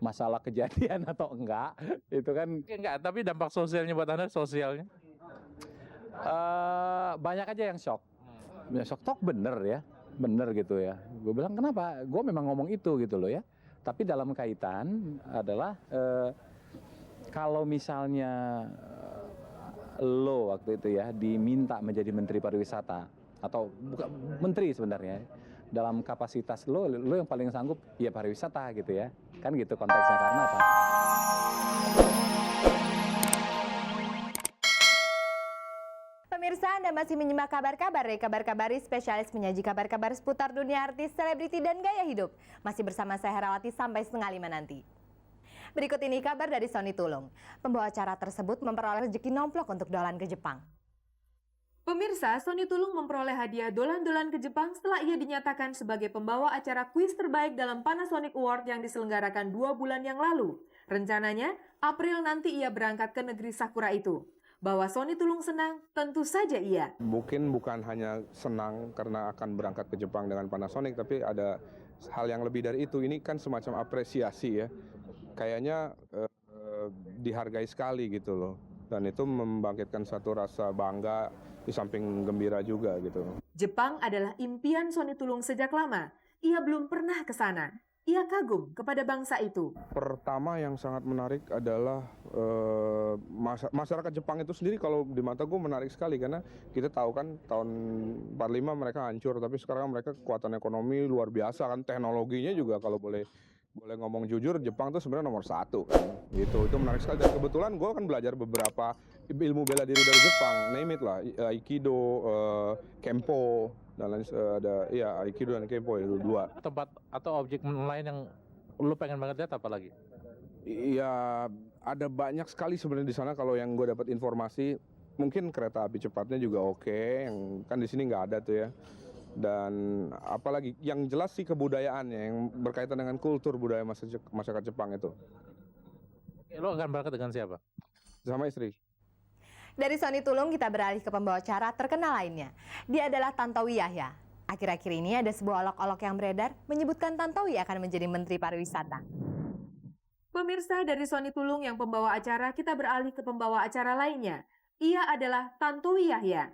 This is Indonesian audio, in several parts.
masalah kejadian atau enggak, itu kan Enggak, tapi dampak sosialnya buat Anda, sosialnya? banyak aja yang shock. Ya, shock talk bener gitu ya. Gue bilang kenapa? Gue memang ngomong itu gitu loh ya. Tapi dalam kaitan adalah kalau misalnya lo waktu itu ya diminta menjadi Menteri Pariwisata atau bukan menteri sebenarnya dalam kapasitas lo yang paling sanggup ya pariwisata gitu ya. Kan gitu konteksnya karena apa? Pemirsa, Anda masih menyimak kabar-kabar dari Kabar Kabari, spesialis menyaji kabar-kabar seputar dunia artis, selebriti, dan gaya hidup. Masih bersama saya Herawati sampai 4:30 nanti. Berikut ini kabar dari Sony Tulung. Pembawa acara tersebut memperoleh rezeki nomplok untuk dolan ke Jepang. Pemirsa, Sony Tulung memperoleh hadiah dolan-dolan ke Jepang setelah ia dinyatakan sebagai pembawa acara kuis terbaik dalam Panasonic Award yang diselenggarakan 2 bulan yang lalu. Rencananya, April nanti ia berangkat ke negeri Sakura itu. Bahwa Sony Tulung senang, tentu saja iya. Mungkin bukan hanya senang karena akan berangkat ke Jepang dengan Panasonic, tapi ada hal yang lebih dari itu. Ini kan semacam apresiasi ya. Kayaknya dihargai sekali gitu loh. Dan itu membangkitkan satu rasa bangga di samping gembira juga gitu. Jepang adalah impian Sony Tulung sejak lama. Ia belum pernah ke sana. Ia kagum kepada bangsa itu. Pertama yang sangat menarik adalah masyarakat Jepang itu sendiri kalau di mata gue menarik sekali. Karena kita tahu kan tahun 45 mereka hancur, tapi sekarang mereka kekuatan ekonomi luar biasa kan. Teknologinya juga kalau boleh ngomong jujur, Jepang itu sebenarnya nomor 1 kan. Gitu, itu menarik sekali. Dan kebetulan gue kan belajar beberapa ilmu bela diri dari Jepang, name it lah, Aikido, Kempo, dan lain ada ya Aikido dan Kempo itu 2. Tempat atau objek lain yang lu pengen banget lihat apa lagi? Iya, ada banyak sekali sebenarnya di sana. Kalau yang gue dapat informasi, mungkin kereta api cepatnya juga oke, yang kan di sini nggak ada tuh ya. Dan apalagi yang jelas sih kebudayaannya yang berkaitan dengan kultur budaya masyarakat Jepang itu. Lo akan berangkat dengan siapa? Sama istri. Dari Sony Tulung kita beralih ke pembawa acara terkenal lainnya. Dia adalah Tantowi Yahya. Akhir-akhir ini ada sebuah olok-olok yang beredar menyebutkan Tantowi akan menjadi Menteri Pariwisata. Pemirsa, dari Sony Tulung yang pembawa acara, kita beralih ke pembawa acara lainnya. Ia adalah Tantowi Yahya.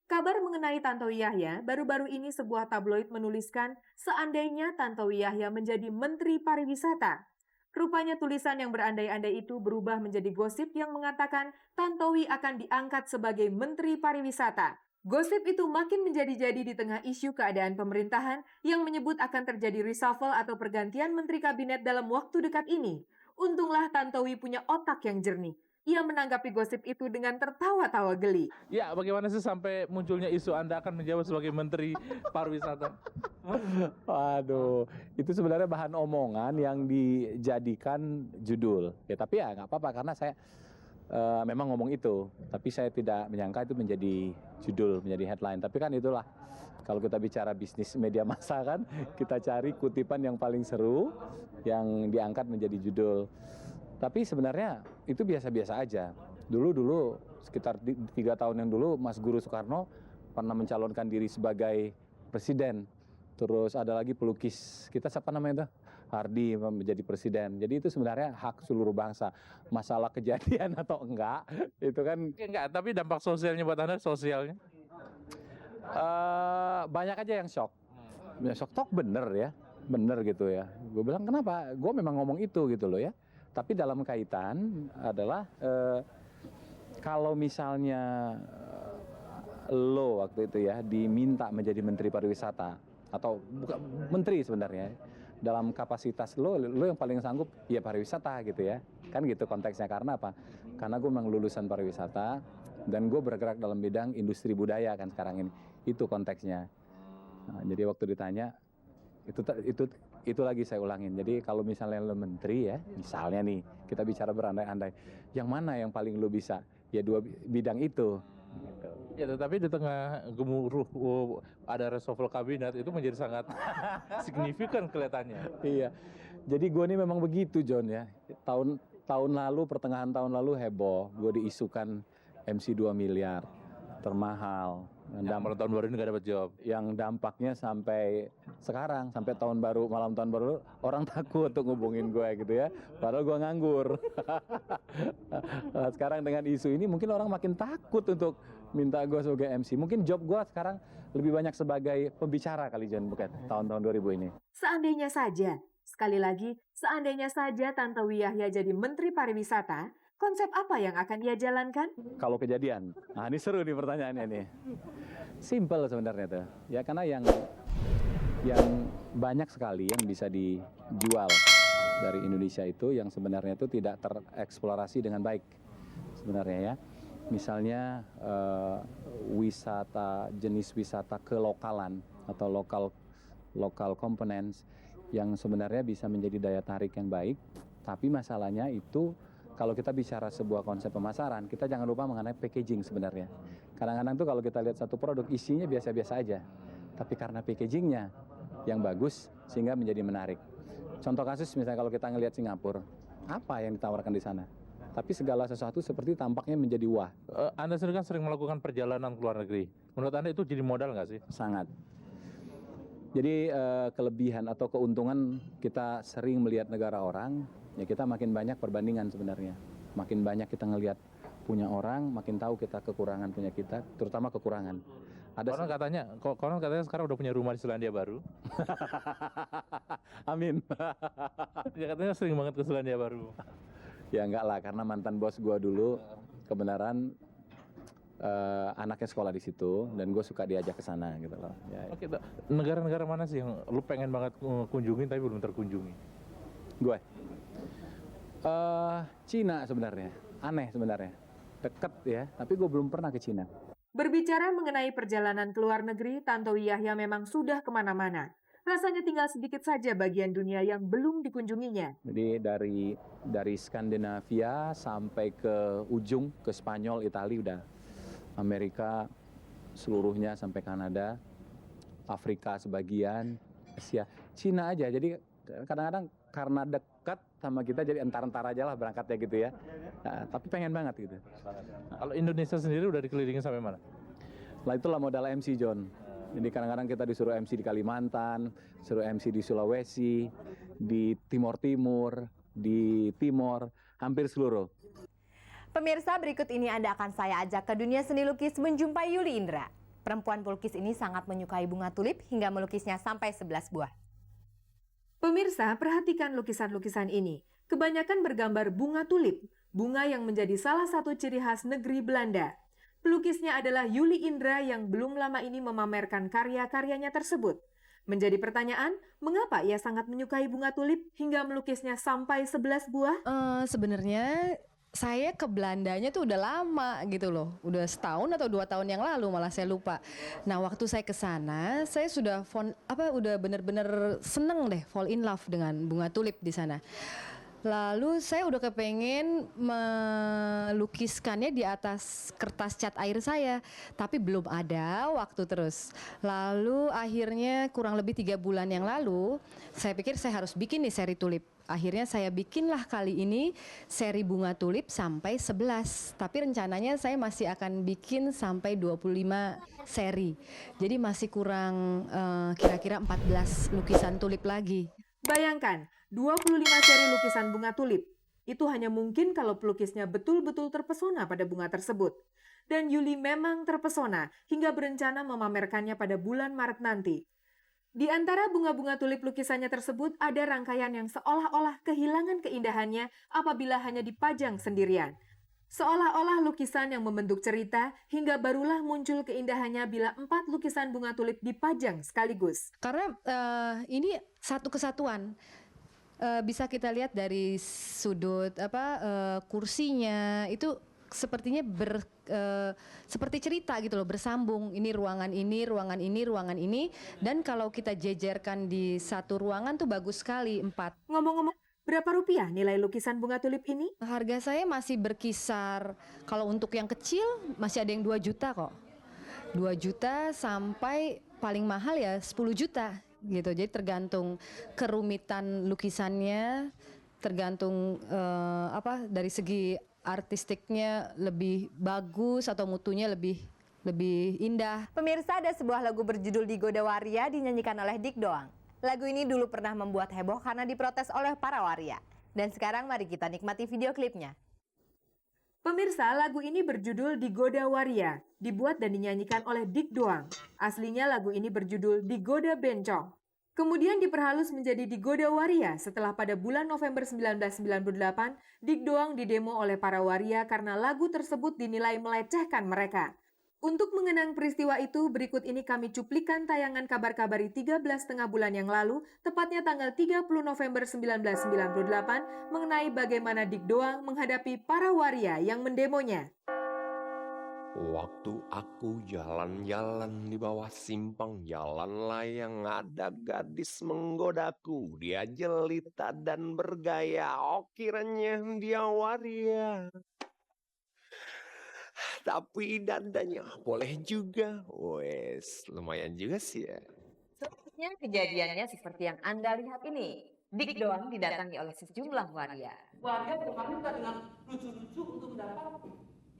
Kabar mengenai Tantowi Yahya, baru-baru ini sebuah tabloid menuliskan seandainya Tantowi Yahya menjadi Menteri Pariwisata. Rupanya tulisan yang berandai-andai itu berubah menjadi gosip yang mengatakan Tantowi akan diangkat sebagai Menteri Pariwisata. Gosip itu makin menjadi-jadi di tengah isu keadaan pemerintahan yang menyebut akan terjadi reshuffle atau pergantian menteri kabinet dalam waktu dekat ini. Untunglah Tantowi punya otak yang jernih. Ia menanggapi gosip itu dengan tertawa-tawa geli. Ya, bagaimana sih sampai munculnya isu Anda akan menjabat sebagai Menteri Pariwisata? Waduh, itu sebenarnya bahan omongan yang dijadikan judul. Ya tapi ya nggak apa-apa karena saya memang ngomong itu. Tapi saya tidak menyangka itu menjadi judul, menjadi headline. Tapi kan itulah, kalau kita bicara bisnis media massa kan, kita cari kutipan yang paling seru, yang diangkat menjadi judul. Tapi sebenarnya itu biasa-biasa aja. Dulu sekitar 3 tahun yang dulu Mas Guru Soekarno pernah mencalonkan diri sebagai presiden. Terus ada lagi pelukis kita siapa namanya itu? Hardi menjadi presiden. Jadi itu sebenarnya hak seluruh bangsa. Masalah kejadian atau enggak itu kan Enggak, tapi dampak sosialnya buat Anda, sosialnya? banyak aja yang shock. Ya, shock talk bener gitu ya. Gue bilang kenapa? Gue memang ngomong itu gitu loh ya. Tapi dalam kaitan adalah kalau misalnya lo waktu itu ya diminta menjadi Menteri Pariwisata atau bukan menteri sebenarnya dalam kapasitas lo yang paling sanggup ya pariwisata gitu ya. Kan gitu konteksnya karena apa? Karena gue memang lulusan pariwisata dan gue bergerak dalam bidang industri budaya kan sekarang ini. Itu konteksnya. Nah, jadi waktu ditanya itu lagi saya ulangin. Jadi kalau misalnya lo menteri ya, misalnya nih kita bicara berandai-andai, yang mana yang paling lo bisa? Ya 2 bidang itu. Gitu. Ya, tetapi di tengah gemuruh ada reshuffle kabinet itu menjadi sangat signifikan kelihatannya. Iya. Jadi gue ini memang begitu John ya. Tahun lalu, pertengahan tahun lalu heboh, gue diisukan MC 2 miliar termahal Malam tahun baru ini nggak dapat job. Yang dampaknya sampai sekarang, sampai tahun baru, malam tahun baru, orang takut untuk ngubungin gue gitu ya. Padahal gue nganggur. Sekarang dengan isu ini mungkin orang makin takut untuk minta gue sebagai MC. Mungkin job gue sekarang lebih banyak sebagai pembicara kali John, bukan tahun-tahun 2000 ini. Seandainya saja, sekali lagi, seandainya saja Tantowi Yahya jadi Menteri Pariwisata, konsep apa yang akan ia jalankan? Kalau kejadian, nah ini seru nih pertanyaannya nih. Simple sebenarnya tuh, ya karena yang banyak sekali yang bisa dijual dari Indonesia itu yang sebenarnya itu tidak tereksplorasi dengan baik sebenarnya ya. Misalnya jenis wisata kelokalan atau local components yang sebenarnya bisa menjadi daya tarik yang baik, tapi masalahnya itu kalau kita bicara sebuah konsep pemasaran, kita jangan lupa mengenai packaging sebenarnya. Kadang-kadang tuh kalau kita lihat satu produk isinya biasa-biasa aja, tapi karena packagingnya yang bagus sehingga menjadi menarik. Contoh kasus misalnya kalau kita ngelihat Singapura, apa yang ditawarkan di sana? Tapi segala sesuatu seperti tampaknya menjadi wah. Anda sendiri kan sering melakukan perjalanan ke luar negeri. Menurut Anda itu jadi modal nggak sih? Sangat. Jadi kelebihan atau keuntungan kita sering melihat negara orang, ya kita makin banyak perbandingan sebenarnya. Makin banyak kita ngelihat punya orang, makin tahu kita kekurangan punya kita, terutama kekurangan. Konon katanya sekarang udah punya rumah di Selandia Baru. Amin. Ya katanya sering banget ke Selandia Baru. Ya enggak lah, karena mantan bos gua dulu kebenaran anaknya sekolah di situ dan gue suka diajak ke sana gitu loh. Ya. Oke, negara-negara mana sih yang lu pengen banget kunjungin tapi belum terkunjungi? Gue, Cina sebenarnya, aneh sebenarnya, deket ya, tapi gue belum pernah ke Cina. Berbicara mengenai perjalanan ke luar negeri, Tantowi Yahya memang sudah kemana-mana. Rasanya tinggal sedikit saja bagian dunia yang belum dikunjunginya. Jadi dari Skandinavia sampai ke ujung, ke Spanyol, Italia udah. Amerika seluruhnya sampai Kanada, Afrika sebagian, Asia, Cina aja. Jadi kadang-kadang karena dekat sama kita jadi entar-entar aja lah berangkatnya gitu ya. Nah, tapi pengen banget gitu. Kalau Indonesia sendiri udah dikelilingin sampai mana? Lah itulah modal MC John. Jadi kadang-kadang kita disuruh MC di Kalimantan, suruh MC di Sulawesi, di Timur Timur, di Timor, hampir seluruh. Pemirsa, berikut ini Anda akan saya ajak ke dunia seni lukis menjumpai Yuli Indra. Perempuan pelukis ini sangat menyukai bunga tulip hingga melukisnya sampai 11 buah. Pemirsa, perhatikan lukisan-lukisan ini. Kebanyakan bergambar bunga tulip, bunga yang menjadi salah satu ciri khas negeri Belanda. Pelukisnya adalah Yuli Indra yang belum lama ini memamerkan karya-karyanya tersebut. Menjadi pertanyaan, mengapa ia sangat menyukai bunga tulip hingga melukisnya sampai 11 buah? Sebenarnya saya ke Belandanya tuh udah lama gitu loh, udah setahun atau 2 tahun yang lalu, malah saya lupa. Nah waktu saya ke sana, saya sudah udah bener-bener seneng deh, fall in love dengan bunga tulip di sana. Lalu saya udah kepengen melukiskannya di atas kertas cat air saya, tapi belum ada waktu terus. Lalu akhirnya kurang lebih 3 bulan yang lalu, saya pikir saya harus bikin nih seri tulip. Akhirnya saya bikinlah kali ini seri bunga tulip sampai 11. Tapi rencananya saya masih akan bikin sampai 25 seri. Jadi masih kurang kira-kira 14 lukisan tulip lagi. Bayangkan, 25 seri lukisan bunga tulip. Itu hanya mungkin kalau pelukisnya betul-betul terpesona pada bunga tersebut. Dan Yuli memang terpesona hingga berencana memamerkannya pada bulan Maret nanti. Di antara bunga-bunga tulip lukisannya tersebut ada rangkaian yang seolah-olah kehilangan keindahannya apabila hanya dipajang sendirian. Seolah-olah lukisan yang membentuk cerita hingga barulah muncul keindahannya bila 4 lukisan bunga tulip dipajang sekaligus. Karena ini satu kesatuan. Bisa kita lihat dari sudut kursinya itu sepertinya seperti cerita gitu loh, bersambung. Ini ruangan ini, ruangan ini, ruangan ini. Dan kalau kita jejerkan di satu ruangan tuh bagus sekali, 4. Ngomong-ngomong, berapa rupiah nilai lukisan bunga tulip ini? Harga saya masih berkisar, kalau untuk yang kecil masih ada yang 2 juta kok. 2 juta sampai paling mahal ya 10 juta gitu. Jadi tergantung kerumitan lukisannya, tergantung dari segi artistiknya lebih bagus atau mutunya lebih lebih indah. Pemirsa, ada sebuah lagu berjudul Digoda Waria dinyanyikan oleh Dik Doang. Lagu ini dulu pernah membuat heboh karena diprotes oleh para waria. Dan sekarang mari kita nikmati video klipnya. Pemirsa, lagu ini berjudul Digoda Waria, dibuat dan dinyanyikan oleh Dik Doang. Aslinya lagu ini berjudul Digoda Bencong. Kemudian diperhalus menjadi Digoda Waria setelah pada bulan November 1998, Dik Doang didemo oleh para waria karena lagu tersebut dinilai melecehkan mereka. Untuk mengenang peristiwa itu, berikut ini kami cuplikan tayangan Kabar Kabari 13,5 bulan yang lalu, tepatnya tanggal 30 November 1998, mengenai bagaimana Dik Doang menghadapi para waria yang mendemonya. Waktu aku jalan-jalan di bawah simpang jalan layang, ada gadis menggodaku. Dia jelita dan bergaya, oh kiranya dia waria. Tapi dadanya boleh juga. Wes, lumayan juga sih ya. Sepertinya kejadiannya seperti yang Anda lihat ini. Dik Doang didatangi oleh sejumlah waria. Warga kemarin tak dengan lucu-lucu untuk mendapat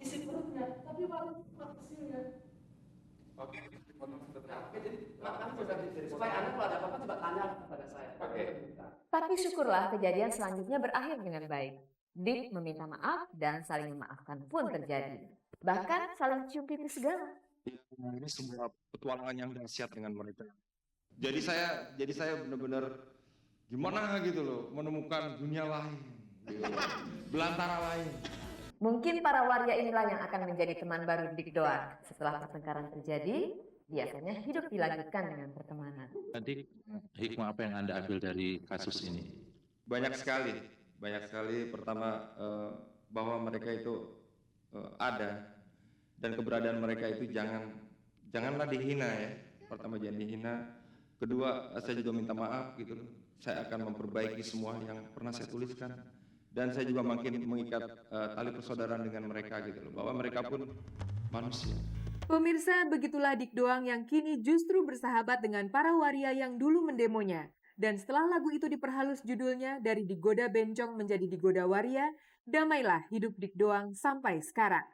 isi perutnya, tapi malah kecilnya. Oke, jadi makanya supaya Anda kalau ada apa-apa coba tanya kepada saya. Oke. Tapi syukurlah kejadian selanjutnya berakhir dengan baik. Dik meminta maaf dan saling memaafkan pun terjadi. Bahkan saling cium pipi segala. Ini sebuah petualangan yang dahsyat dengan mereka. Jadi saya benar-benar gimana gitu loh, menemukan dunia lain, gitu. Belantara lain. Mungkin para waria inilah yang akan menjadi teman baru Dik Doang. Setelah pertengkaran terjadi, biasanya hidup dilanjutkan dengan pertemanan. Tadi hikmah apa yang Anda ambil dari kasus ini? Banyak sekali. Pertama bahwa mereka itu ada dan keberadaan mereka itu janganlah dihina ya. Pertama jangan dihina. Kedua saya juga minta maaf gitu. Saya akan memperbaiki semua yang pernah saya tuliskan. Dan saya juga makin mengikat tali persaudaraan dengan mereka gitu loh. Bahwa mereka pun manusia. Pemirsa, begitulah Dik Doang yang kini justru bersahabat dengan para waria yang dulu mendemonya. Dan setelah lagu itu diperhalus judulnya dari Digoda Bencong menjadi Digoda Waria, damailah hidup Dik Doang sampai sekarang.